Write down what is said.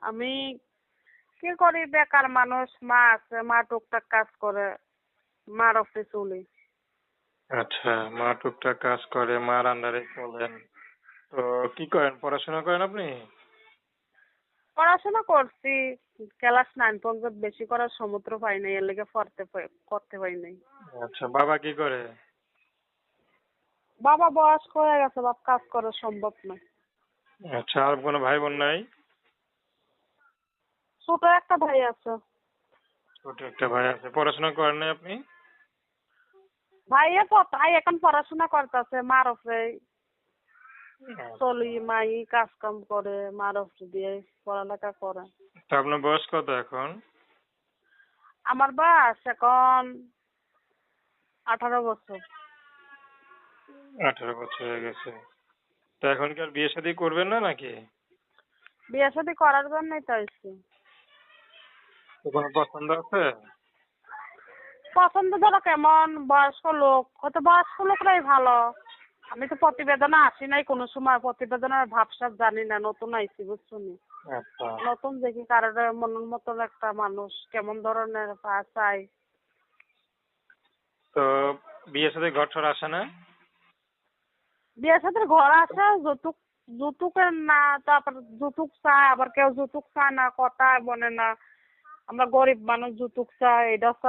আমি কি করি, বেকার মানুষ, মা আছে, মা টুকটাক কাজ করে, মার অফিস চলি। আচ্ছা, মা টুকটাক কাজ করে, মার আন্ডারে চলেন। তো কি করেন, পড়াশোনা করেন আপনি? পড়াশোনা করছি, ক্লাস 9 পর্যন্ত, বেশি করার সমুদ্র পাই নাই, এর লেগে করতে পারি নাই। আচ্ছা, বাবা কি করে? বাবা বয়স্ক হয়ে গেছে, বাপ কাজ করা সম্ভব নয়। আচ্ছা, আর কোনো ভাই বোন নাই? ছোট একটা ভাই আছে। ছোট একটা ভাই আছে, পড়াশোনা করেন নাই আপনি? ভাইয়া তাই এখন পড়াশোনা করতেছে, মার উপরে চলি, মাই কাজ কাম করে, মার উপরে দিয়ে পড়ালেখা করে। তো আপনার বয়স কত এখন? আমার বয়স এখন 18 বছর। 18 বছর হয়ে গেছে। তো এখন কি আর বিয়ে শাদী করবেন না নাকি? বিয়ে শাদী করার জন্যই তো আইছি। তো কোনো পছন্দ আছে? পছন্দ ধরো কেমন, বয়স্ক লোক হয়তো, বয়স্ক লোকরাই ভালো। আমি তো প্রতিবেদনে আসি নাই কোনো সময়, প্রতিবেদনের ভাবসাব জানি না, নতুন আইছি বুঝছুনি। আচ্ছা। নতুন দেখি কারোর মনের মতন একটা মানুষ কেমন ধরনের চাই। তো বিয়ে শাদী ঘর ঠর আসে না? বিয়ে সাথে ঘর আছে, যৌতুক যৌতুকের না, তারপর যৌতুক চায়, আবার কেউ যৌতুক চায় না, কথা বলে না। আমরা গরিব মানুষ, যৌতুক চায়, এটা চায়।